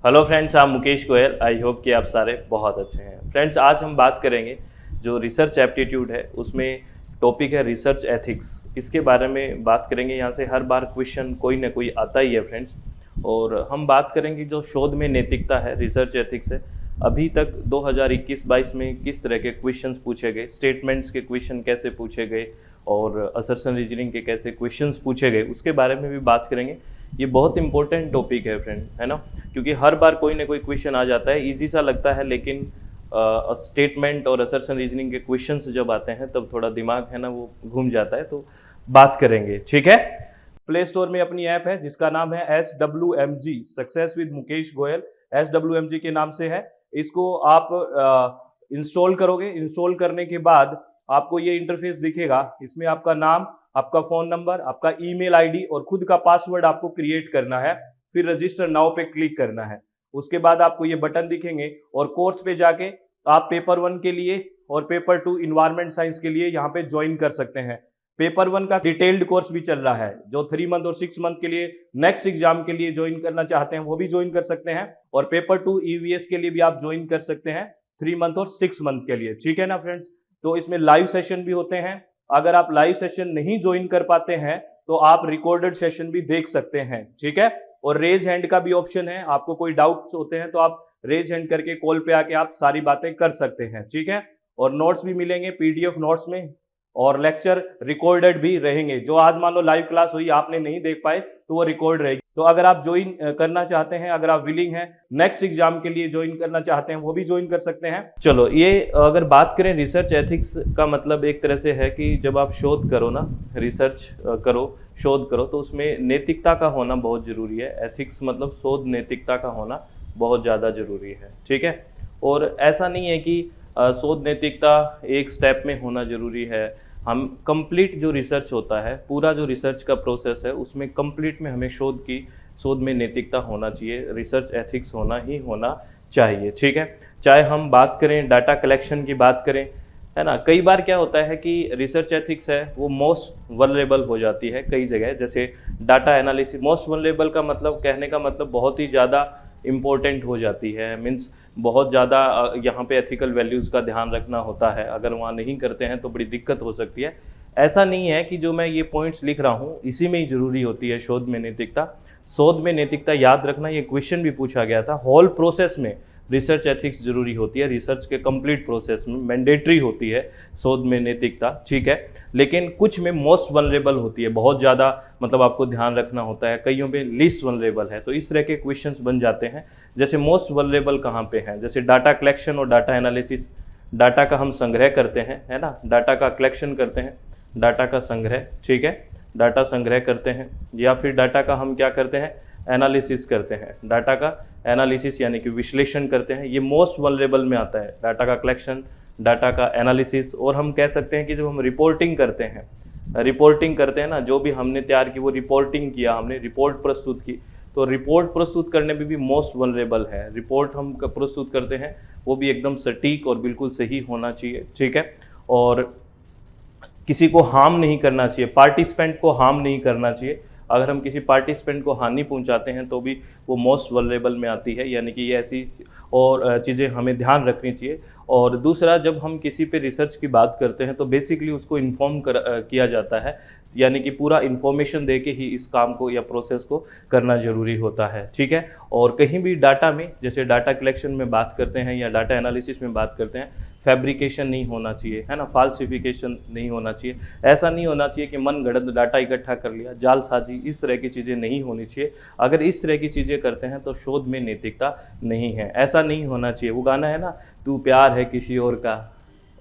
Hello friends, I'm Mukesh Goyal. I hope कि आप सारे बहुत अच्छे हैं। फ्रेंड्स, आज हम बात करेंगे जो रिसर्च एप्टीट्यूड है उसमें टॉपिक है रिसर्च एथिक्स। इसके बारे में बात करेंगे। यहाँ से हर बार क्वेश्चन कोई ना कोई आता ही है फ्रेंड्स। और हम बात करेंगे जो शोध में नैतिकता है, रिसर्च एथिक्स है। अभी तक 2021-22 में किस तरह के क्वेश्चंस पूछे गए, स्टेटमेंट्स के क्वेश्चन कैसे पूछे गए और असर्शन रीजनिंग के कैसे क्वेश्चंस पूछे गए, उसके बारे में भी बात करेंगे। ये बहुत इंपॉर्टेंट टॉपिक है फ्रेंड, है ना, क्योंकि हर बार कोई ना कोई क्वेश्चन आ जाता है। इजी सा लगता है, लेकिन स्टेटमेंट और असर्शन रीजनिंग के क्वेश्चंस जब आते हैं तब थोड़ा दिमाग है ना वो घूम जाता है। तो बात करेंगे, ठीक है। प्ले स्टोर में अपनी ऐप है जिसका नाम है SWMG, success with Mukesh Goyal. SWMG के नाम से है। इसको आप इंस्टॉल करोगे। इंस्टॉल करने के बाद आपको ये इंटरफेस दिखेगा। इसमें आपका नाम, आपका फोन नंबर, आपका ईमेल आईडी और खुद का पासवर्ड आपको क्रिएट करना है। फिर रजिस्टर नाउ पे क्लिक करना है। उसके बाद आपको ये बटन दिखेंगे और कोर्स पे जाके आप पेपर 1 के लिए और पेपर 2 इन्वायरमेंट साइंस के लिए यहाँ पे ज्वाइन कर सकते हैं। पेपर 1 का डिटेल्ड कोर्स भी चल रहा है, जो 3 मंथ और 6 मंथ के लिए नेक्स्ट एग्जाम के लिए ज्वाइन करना चाहते हैं वो भी ज्वाइन कर सकते हैं। और पेपर 2 EVS के लिए भी आप ज्वाइन कर सकते हैं 3 मंथ और 6 मंथ के लिए, ठीक है ना फ्रेंड्स। तो इसमें लाइव सेशन भी होते हैं। अगर आप लाइव सेशन नहीं ज्वाइन कर पाते हैं तो आप रिकॉर्डेड सेशन भी देख सकते हैं, ठीक है। और रेज हैंड का भी ऑप्शन है। आपको कोई डाउट्स होते हैं तो आप रेज हैंड करके कॉल पे आके आप सारी बातें कर सकते हैं, ठीक है। और नोट्स भी मिलेंगे PDF नोट्स में, और लेक्चर रिकॉर्डेड भी रहेंगे। जो आज मान लो लाइव क्लास हुई आपने नहीं देख पाए तो वो रिकॉर्ड रहेगी। तो अगर आप ज्वाइन करना चाहते हैं, अगर आप विलिंग हैं, नेक्स्ट एग्जाम के लिए ज्वाइन करना चाहते हैं, वो भी ज्वाइन कर सकते हैं। चलो, ये अगर बात करें रिसर्च एथिक्स का मतलब एक तरह से है कि जब आप शोध करो ना, रिसर्च करो, शोध करो, तो उसमें नैतिकता का होना बहुत जरूरी है। एथिक्स मतलब शोध नैतिकता का होना बहुत ज़्यादा जरूरी है, ठीक है। और ऐसा नहीं है कि शोध नैतिकता एक स्टेप में होना जरूरी है। हम कंप्लीट जो रिसर्च होता है, पूरा जो रिसर्च का प्रोसेस है, उसमें कंप्लीट में हमें शोध में नैतिकता होना चाहिए, रिसर्च एथिक्स होना ही होना चाहिए, ठीक है। चाहे हम बात करें डाटा कलेक्शन की बात करें, है ना। कई बार क्या होता है कि रिसर्च एथिक्स है वो मोस्ट वल्नरेबल हो जाती है कई जगह। जैसे डाटा एनालिसिस, मोस्ट वल्नरेबल का मतलब, कहने का मतलब बहुत ही ज़्यादा इम्पोर्टेंट हो जाती है। मीन्स बहुत ज़्यादा यहाँ पे एथिकल वैल्यूज़ का ध्यान रखना होता है। अगर वहाँ नहीं करते हैं तो बड़ी दिक्कत हो सकती है। ऐसा नहीं है कि जो मैं ये पॉइंट्स लिख रहा हूँ इसी में ही ज़रूरी होती है शोध में नैतिकता। शोध में नैतिकता याद रखना, ये क्वेश्चन भी पूछा गया था। होल प्रोसेस में रिसर्च एथिक्स जरूरी होती है। रिसर्च के कंप्लीट प्रोसेस में मैंडेटरी होती है शोध में नैतिकता, ठीक है। लेकिन कुछ में मोस्ट वनरेबल होती है, बहुत ज़्यादा मतलब आपको ध्यान रखना होता है। कईयों में लीस्ट वनरेबल है। तो इस तरह के क्वेश्चंस बन जाते हैं। जैसे मोस्ट वनरेबल कहाँ पे हैं, जैसे डाटा कलेक्शन और डाटा एनालिसिस। डाटा का हम संग्रह करते हैं, है ना, डाटा का कलेक्शन करते हैं, डाटा का संग्रह, ठीक है, डाटा संग्रह करते हैं। या फिर डाटा का हम क्या करते हैं, एनालिसिस करते हैं। डाटा का एनालिसिस यानी कि विश्लेषण करते हैं। ये मोस्ट वल्नरेबल में आता है, डाटा का कलेक्शन, डाटा का एनालिसिस। और हम कह सकते हैं कि जब हम रिपोर्टिंग करते हैं ना, जो भी हमने तैयार की वो रिपोर्टिंग किया, हमने रिपोर्ट प्रस्तुत की, तो रिपोर्ट प्रस्तुत करने में भी मोस्ट वल्नरेबल है। रिपोर्ट हम प्रस्तुत करते हैं वो भी एकदम सटीक और बिल्कुल सही होना चाहिए, ठीक है। और किसी को हार्म नहीं करना चाहिए, पार्टिसिपेंट को हार्म नहीं करना चाहिए। अगर हम किसी पार्टिसिपेंट को हानि पहुंचाते हैं तो भी वो मोस्ट वल्नरेबल में आती है। यानी कि ये ऐसी और चीज़ें हमें ध्यान रखनी चाहिए। और दूसरा, जब हम किसी पे रिसर्च की बात करते हैं तो बेसिकली उसको इन्फॉर्म किया जाता है। यानी कि पूरा इन्फॉर्मेशन दे के ही इस काम को या प्रोसेस को करना ज़रूरी होता है, ठीक है। और कहीं भी डाटा में, जैसे डाटा कलेक्शन में बात करते हैं या डाटा एनालिसिस में बात करते हैं, फैब्रिकेशन नहीं होना चाहिए, है ना, फाल्सिफिकेशन नहीं होना चाहिए। ऐसा नहीं होना चाहिए कि मन गढ़ंत डाटा इकट्ठा कर लिया, जालसाजी, इस तरह की चीज़ें नहीं होनी चाहिए। अगर इस तरह की चीज़ें करते हैं तो शोध में नैतिकता नहीं है। ऐसा नहीं होना चाहिए। वो गाना है ना, तू प्यार है किसी और का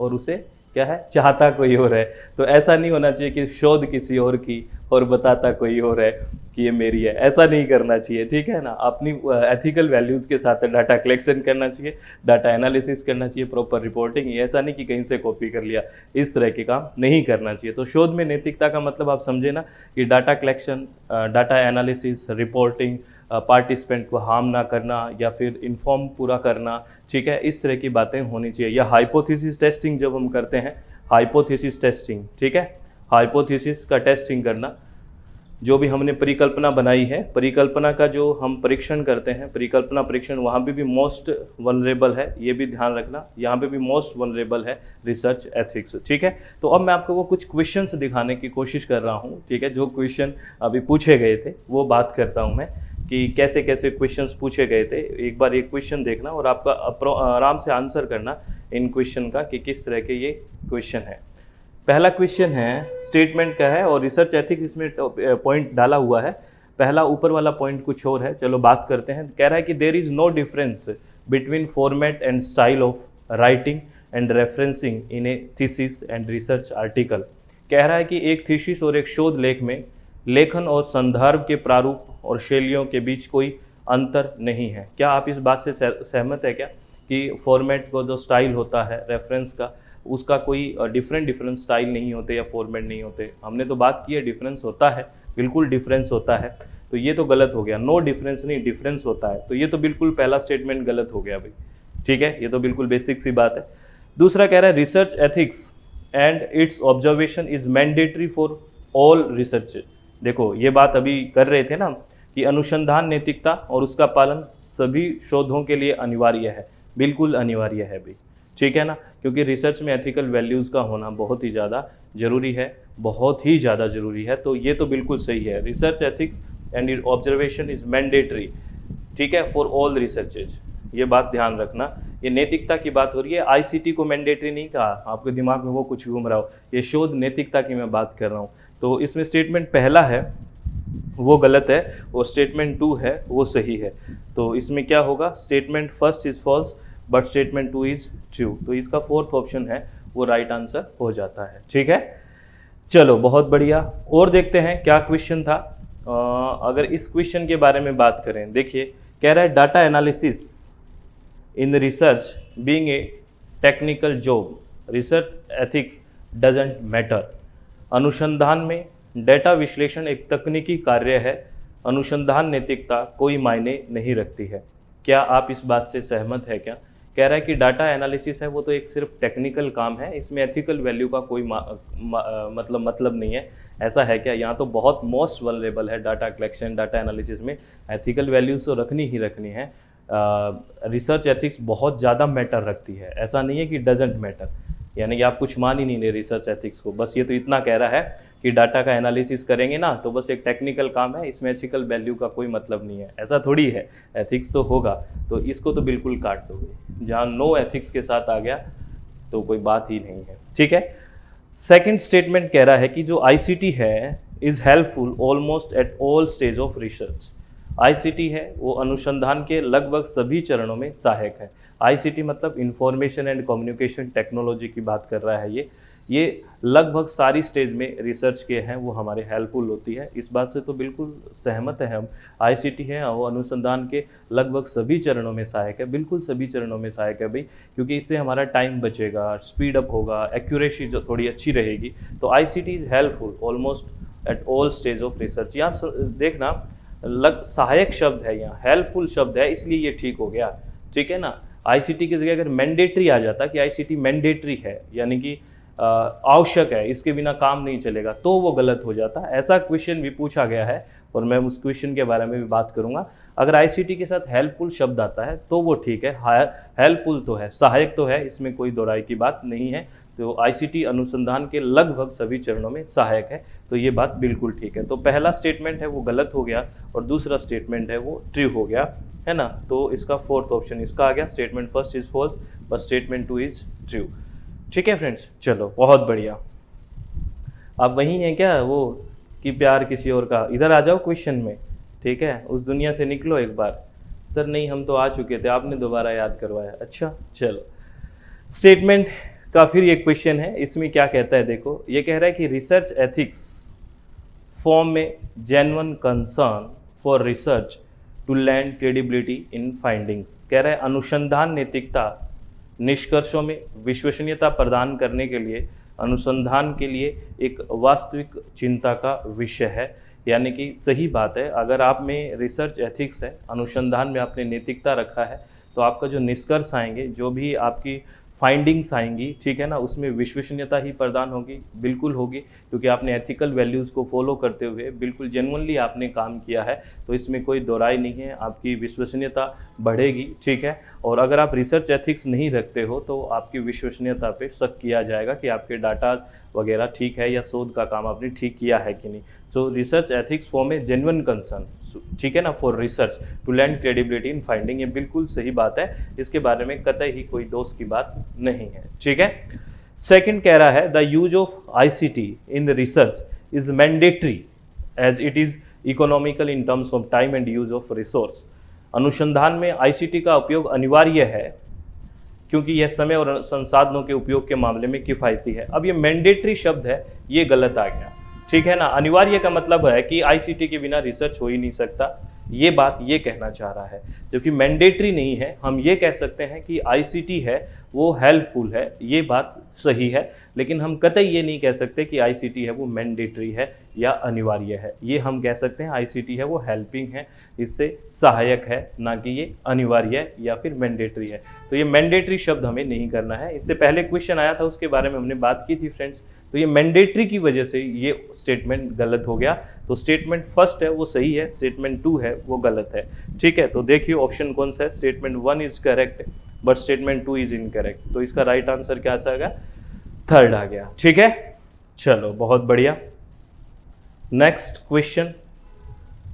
और उसे क्या है, चाहता कोई और है। तो ऐसा नहीं होना चाहिए कि शोध किसी और की और बताता कोई और है कि ये मेरी है। ऐसा नहीं करना चाहिए, ठीक है ना। अपनी एथिकल वैल्यूज़ के साथ डाटा कलेक्शन करना चाहिए, डाटा एनालिसिस करना चाहिए, प्रॉपर रिपोर्टिंग। ऐसा नहीं कि कहीं से कॉपी कर लिया, इस तरह के काम नहीं करना चाहिए। तो शोध में नैतिकता का मतलब आप समझे ना, कि data collection, data analysis, reporting, participant को हार्म ना करना या फिर इन्फॉर्म पूरा करना, ठीक है, इस तरह की बातें होनी चाहिए। या हाइपोथेसिस टेस्टिंग जब हम करते हैं, हाइपोथेसिस टेस्टिंग, ठीक है, हाइपोथेसिस का टेस्टिंग करना, जो भी हमने परिकल्पना बनाई है, परिकल्पना का जो हम परीक्षण करते हैं, परिकल्पना परीक्षण, वहाँ पे भी मोस्ट वनरेबल है, ये भी ध्यान रखना, यहाँ पे भी मोस्ट वनरेबल है रिसर्च एथिक्स। ठीक है, तो अब मैं आपको वो कुछ क्वेश्चंस दिखाने की कोशिश कर रहा हूँ। ठीक है, जो क्वेश्चन अभी पूछे गए थे वो बात करता हूँ मैं कि कैसे कैसे क्वेश्चंस पूछे गए थे। एक बार एक क्वेश्चन देखना और आपका आराम से आंसर करना इन क्वेश्चन का कि किस तरह के ये क्वेश्चन है। पहला क्वेश्चन है स्टेटमेंट का है और रिसर्च एथिक्स इसमें पॉइंट डाला हुआ है। पहला ऊपर वाला पॉइंट कुछ और है, चलो बात करते हैं। कह रहा है कि there is no difference between format and style of writing and referencing in a thesis and research article. कह रहा है कि एक थीसिस और एक शोध लेख में लेखन और संदर्भ के प्रारूप और शैलियों के बीच कोई अंतर नहीं है। क्या आप इस बात से सहमत है क्या कि फॉर्मेट को जो स्टाइल होता है रेफरेंस का, उसका कोई डिफरेंट स्टाइल नहीं होते या फॉर्मेट नहीं होते? हमने तो बात की है डिफरेंस होता है, बिल्कुल डिफरेंस होता है। तो ये तो गलत हो गया, नो डिफरेंस नहीं, डिफरेंस होता है। तो ये तो बिल्कुल पहला स्टेटमेंट गलत हो गया भाई। ठीक है, ये तो बिल्कुल बेसिक सी बात है। दूसरा कह रहा है research ethics and it's observation is mandatory for all research. देखो ये बात अभी कर रहे थे ना कि अनुसंधान नैतिकता और उसका पालन सभी शोधों के लिए अनिवार्य है। बिल्कुल अनिवार्य है भाई, ठीक है ना, क्योंकि रिसर्च में एथिकल वैल्यूज़ का होना बहुत ही ज़्यादा ज़रूरी है, बहुत ही ज़्यादा ज़रूरी है। तो ये तो बिल्कुल सही है, research ethics and it observation is mandatory, ठीक है, फॉर ऑल रिसर्चेज। ये बात ध्यान रखना, ये नैतिकता की बात हो रही है, आईसीटी को मैंडेटरी नहीं कहा, आपके दिमाग में वो कुछ घूम रहा हो, ये शोध नैतिकता की मैं बात कर रहा हूँ। तो इसमें स्टेटमेंट पहला है वो गलत है और स्टेटमेंट 2 है वो सही है। तो इसमें क्या होगा, statement first is false but statement 2 is true. तो इसका फोर्थ ऑप्शन है वो राइट आंसर हो जाता है। ठीक है, चलो बहुत बढ़िया। और देखते हैं क्या क्वेश्चन था। अगर इस क्वेश्चन के बारे में बात करें, देखिए कह रहा है data analysis in research being a technical job, research ethics doesn't matter. अनुसंधान में डेटा विश्लेषण एक तकनीकी कार्य है, अनुसंधान नैतिकता कोई मायने नहीं रखती है। क्या आप इस बात से सहमत है क्या? कह रहा है कि डाटा एनालिसिस है वो तो एक सिर्फ टेक्निकल काम है, इसमें एथिकल वैल्यू का कोई मतलब नहीं है। ऐसा है क्या? यहाँ तो बहुत मोस्ट वल्नरेबल है डाटा कलेक्शन, डाटा एनालिसिस में एथिकल वैल्यूज तो रखनी ही रखनी है। रिसर्च एथिक्स बहुत ज़्यादा मैटर रखती है, ऐसा नहीं है कि डजेंट मैटर, यानी कि आप कुछ मान ही नहीं रहे रिसर्च एथिक्स को। बस ये तो इतना कह रहा है कि डाटा का एनालिसिस करेंगे ना तो बस एक टेक्निकल काम है, इसमें एथिकल वैल्यू का कोई मतलब नहीं है। ऐसा थोड़ी है, एथिक्स तो होगा। तो इसको तो बिल्कुल काट दोगे, जहाँ नो एथिक्स के साथ आ गया तो कोई बात ही नहीं है। ठीक है, सेकंड स्टेटमेंट कह रहा है कि जो आईसीटी है is helpful almost at all stage of research. ICT है वो अनुसंधान के लगभग सभी चरणों में सहायक है। आईसीटी मतलब इंफॉर्मेशन एंड कम्युनिकेशन टेक्नोलॉजी की बात कर रहा है। ये लगभग सारी स्टेज में रिसर्च के हैं वो हमारे हेल्पफुल होती है। इस बात से तो बिल्कुल सहमत है हम। आईसीटी है वो अनुसंधान के लगभग सभी चरणों में सहायक है, बिल्कुल सभी चरणों में सहायक है भाई, क्योंकि इससे हमारा टाइम बचेगा, स्पीड अप होगा, एक्यूरेसी जो थोड़ी अच्छी रहेगी। तो ICT is helpful almost at all stage of research. यहाँ देखना सहायक शब्द है, यहाँ हेल्पफुल शब्द है, इसलिए ये ठीक हो गया। ठीक है ना, आईसीटी की जगह अगर मैंडेटरी आ जाता कि आईसीटी मैंडेटरी है यानी कि आवश्यक है, इसके बिना काम नहीं चलेगा, तो वो गलत हो जाता। ऐसा क्वेश्चन भी पूछा गया है और मैं उस क्वेश्चन के बारे में भी बात करूंगा। अगर आईसीटी के साथ हेल्पफुल शब्द आता है तो वो ठीक है, हेल्पफुल तो है, सहायक तो है, इसमें कोई दो राय की बात नहीं है। तो आईसीटी अनुसंधान के लगभग सभी चरणों में सहायक है, तो ये बात बिल्कुल ठीक है। तो पहला स्टेटमेंट है वो गलत हो गया और दूसरा स्टेटमेंट है वो ट्रू हो गया, है ना। तो इसका फोर्थ ऑप्शन इसका आ गया, statement first is false but statement 2 is true. ठीक है फ्रेंड्स, चलो बहुत बढ़िया। आप वही हैं क्या वो कि प्यार किसी और का? इधर आ जाओ क्वेश्चन में, ठीक है, उस दुनिया से निकलो एक बार। सर नहीं, हम तो आ चुके थे, आपने दोबारा याद करवाया। अच्छा चलो, स्टेटमेंट का फिर ये क्वेश्चन है, इसमें क्या कहता है देखो। ये कह रहा है कि रिसर्च एथिक्स फॉर्म में genuine concern for research to land credibility in findings. कह रहा है अनुसंधान नैतिकता निष्कर्षों में विश्वसनीयता प्रदान करने के लिए अनुसंधान के लिए एक वास्तविक चिंता का विषय है। यानी कि सही बात है, अगर आप में रिसर्च एथिक्स है, अनुसंधान में आपने नैतिकता रखा है, तो आपका जो निष्कर्ष आएंगे, जो भी आपकी फाइंडिंग्स आएंगी, ठीक है ना, उसमें विश्वसनीयता ही प्रदान होगी, बिल्कुल होगी, क्योंकि आपने एथिकल वैल्यूज़ को फॉलो करते हुए बिल्कुल जेन्युइनली आपने काम किया है, तो इसमें कोई दो राय नहीं है, आपकी विश्वसनीयता बढ़ेगी, ठीक है। और अगर आप रिसर्च एथिक्स नहीं रखते हो तो आपकी विश्वसनीयता पे शक किया जाएगा कि आपके डाटा वगैरह ठीक है या शोध का काम आपने ठीक किया है कि नहीं। So research ethics form a genuine concern, ठीक है ना, for research to land credibility in finding. ये बिल्कुल सही बात है, इसके बारे में कतई ही कोई दोष की बात नहीं है, ठीक है। सेकंड कह रहा है the use of ICT in the research is mandatory as it is economical in terms of time and use of resource. अनुसंधान में आईसीटी का उपयोग अनिवार्य है क्योंकि यह समय और संसाधनों के उपयोग के मामले में किफ़ायती है। अब ये मैंडेटरी शब्द है, ये गलत आ गया, ठीक है ना। अनिवार्य का मतलब है कि आईसीटी के बिना रिसर्च हो ही नहीं सकता, ये बात ये कहना चाह रहा है, जबकि मैंडेटरी नहीं है। हम ये कह सकते हैं कि आईसीटी है वो हेल्पफुल है, ये बात सही है, लेकिन हम कतई ये नहीं कह सकते कि आईसीटी है वो मैंडेटरी है या अनिवार्य है। ये हम कह सकते हैं आईसीटी है वो हेल्पिंग है, इससे सहायक है, ना कि ये अनिवार्य है या फिर मैंडेटरी है। तो ये मैंडेटरी शब्द हमें नहीं करना है। इससे पहले क्वेश्चन आया था, उसके बारे में हमने बात की थी फ्रेंड्स। तो ये मैंडेटरी की वजह से ये स्टेटमेंट गलत हो गया। तो स्टेटमेंट फर्स्ट है वो सही है, स्टेटमेंट 2 है वो गलत है, ठीक है। तो देखिए ऑप्शन कौन सा है, statement 1 is correct but statement 2 is incorrect. तो इसका राइट आंसर क्या आएगा, थर्ड आ गया, ठीक है। चलो बहुत बढ़िया। नेक्स्ट क्वेश्चन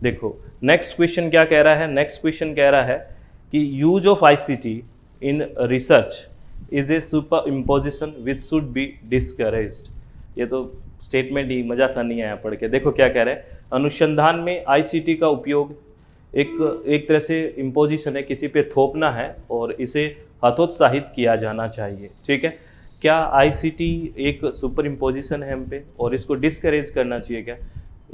देखो, नेक्स्ट क्वेश्चन क्या कह रहा है। नेक्स्ट क्वेश्चन कह रहा है कि use of ICT in research is a super imposition which should be discouraged. ये तो स्टेटमेंट ही मजा सा नहीं आया पढ़ के। देखो क्या कह रहे हैं, अनुसंधान में आईसीटी का उपयोग एक तरह से इम्पोजिशन है, किसी पे थोपना है और इसे हतोत्साहित किया जाना चाहिए, ठीक है। क्या आईसीटी एक सुपर इम्पोजिशन है हम पे और इसको डिस्करेज करना चाहिए क्या?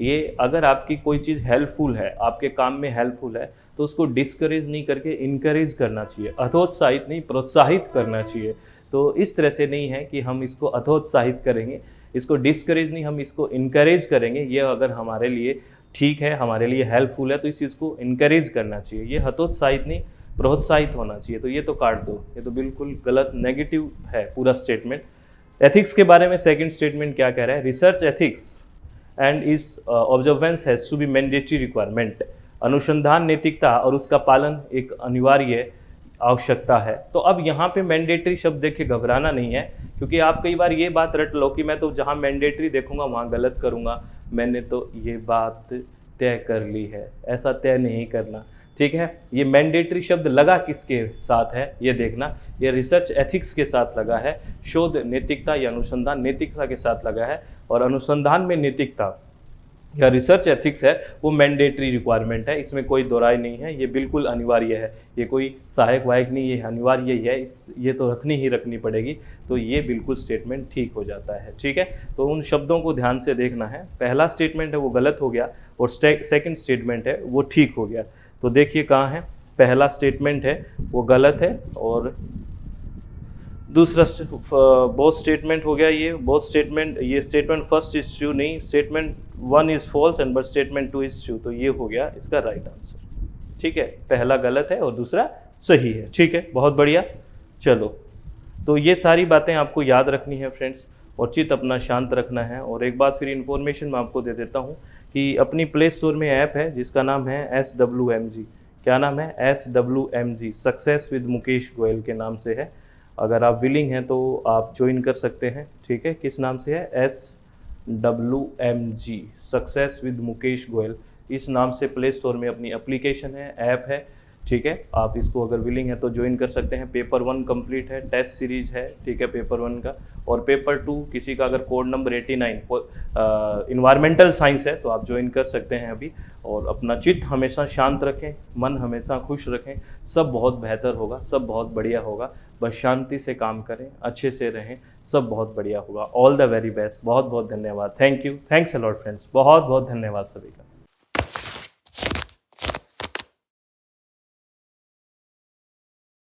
ये अगर आपकी कोई चीज़ हेल्पफुल है, आपके काम में हेल्पफुल है, तो उसको डिस्करेज नहीं करके इनकरेज करना चाहिए, हतोत्साहित नहीं प्रोत्साहित करना चाहिए। तो इस तरह से नहीं है कि हम इसको हतोत्साहित करेंगे, इसको डिस्करेज नहीं, हम इसको इनकरेज करेंगे। ये अगर हमारे लिए ठीक है, हमारे लिए हेल्पफुल है, तो इस चीज़ को इनकरेज करना चाहिए। ये हतोत्साहित नहीं प्रोत्साहित होना चाहिए। तो ये तो काट दो, ये तो बिल्कुल गलत नेगेटिव है पूरा स्टेटमेंट। एथिक्स के बारे में सेकंड स्टेटमेंट क्या कह रहा है, research ethics and is observance has to be mandatory requirement. अनुसंधान नैतिकता और उसका पालन एक अनिवार्य आवश्यकता है। तो अब यहाँ पे मैंडेटरी शब्द देख के घबराना नहीं है, क्योंकि आप कई बार ये बात रट लो कि मैं तो जहाँ मैंडेटरी देखूंगा वहाँ गलत करूँगा, मैंने तो ये बात तय कर ली है। ऐसा तय नहीं करना, ठीक है। ये मैंडेटरी शब्द लगा किसके साथ है ये देखना, ये रिसर्च एथिक्स के साथ लगा है, शोध नैतिकता या अनुसंधान नैतिकता के साथ लगा है। और अनुसंधान में नैतिकता या रिसर्च एथिक्स है वो मैंडेटरी रिक्वायरमेंट है, इसमें कोई दो राय नहीं है, ये बिल्कुल अनिवार्य है। ये कोई सहायक वायक नहीं, ये अनिवार्य ही है, ये तो रखनी ही रखनी पड़ेगी। तो ये बिल्कुल स्टेटमेंट ठीक हो जाता है, ठीक है। तो उन शब्दों को ध्यान से देखना है। पहला स्टेटमेंट है वो गलत हो गया और सेकेंड स्टेटमेंट है वो ठीक हो गया। तो देखिए कहाँ है, पहला स्टेटमेंट है वो गलत है और दूसरा बोथ स्टेटमेंट हो गया, ये बोथ स्टेटमेंट, ये स्टेटमेंट फर्स्ट इज ट्रू नहीं, statement 1 is false and but statement 2 is true. तो ये हो गया इसका राइट आंसर, ठीक है। पहला गलत है और दूसरा सही है, ठीक है, बहुत बढ़िया। चलो, तो ये सारी बातें आपको याद रखनी है फ्रेंड्स, और चित्त अपना शांत रखना है। और एक बात फिर इन्फॉर्मेशन मैं आपको दे देता हूँ कि अपनी प्ले स्टोर में ऐप है जिसका नाम है SWMG। क्या नाम है? SWMG, success with Mukesh Goyal के नाम से है। अगर आप विलिंग हैं तो आप ज्वाइन कर सकते हैं, ठीक है। किस नाम से है? SWMG, success with Mukesh Goyal, इस नाम से प्ले स्टोर में अपनी एप्लीकेशन है, ऐप है, ठीक है। आप इसको अगर विलिंग है तो ज्वाइन कर सकते हैं। पेपर 1 कंप्लीट है, टेस्ट सीरीज है, ठीक है, पेपर 1 का। और पेपर 2 किसी का अगर कोड नंबर 89 इन्वायरमेंटल साइंस है तो आप ज्वाइन कर सकते हैं अभी। और अपना चित्त हमेशा शांत रखें, मन हमेशा खुश रखें, सब बहुत बेहतर होगा, सब बहुत बढ़िया होगा। बस शांति से काम करें, अच्छे से रहें, सब बहुत बढ़िया होगा। ऑल द वेरी बेस्ट, बहुत बहुत धन्यवाद। Thank you, thanks a lot friends, बहुत बहुत धन्यवाद सभी का।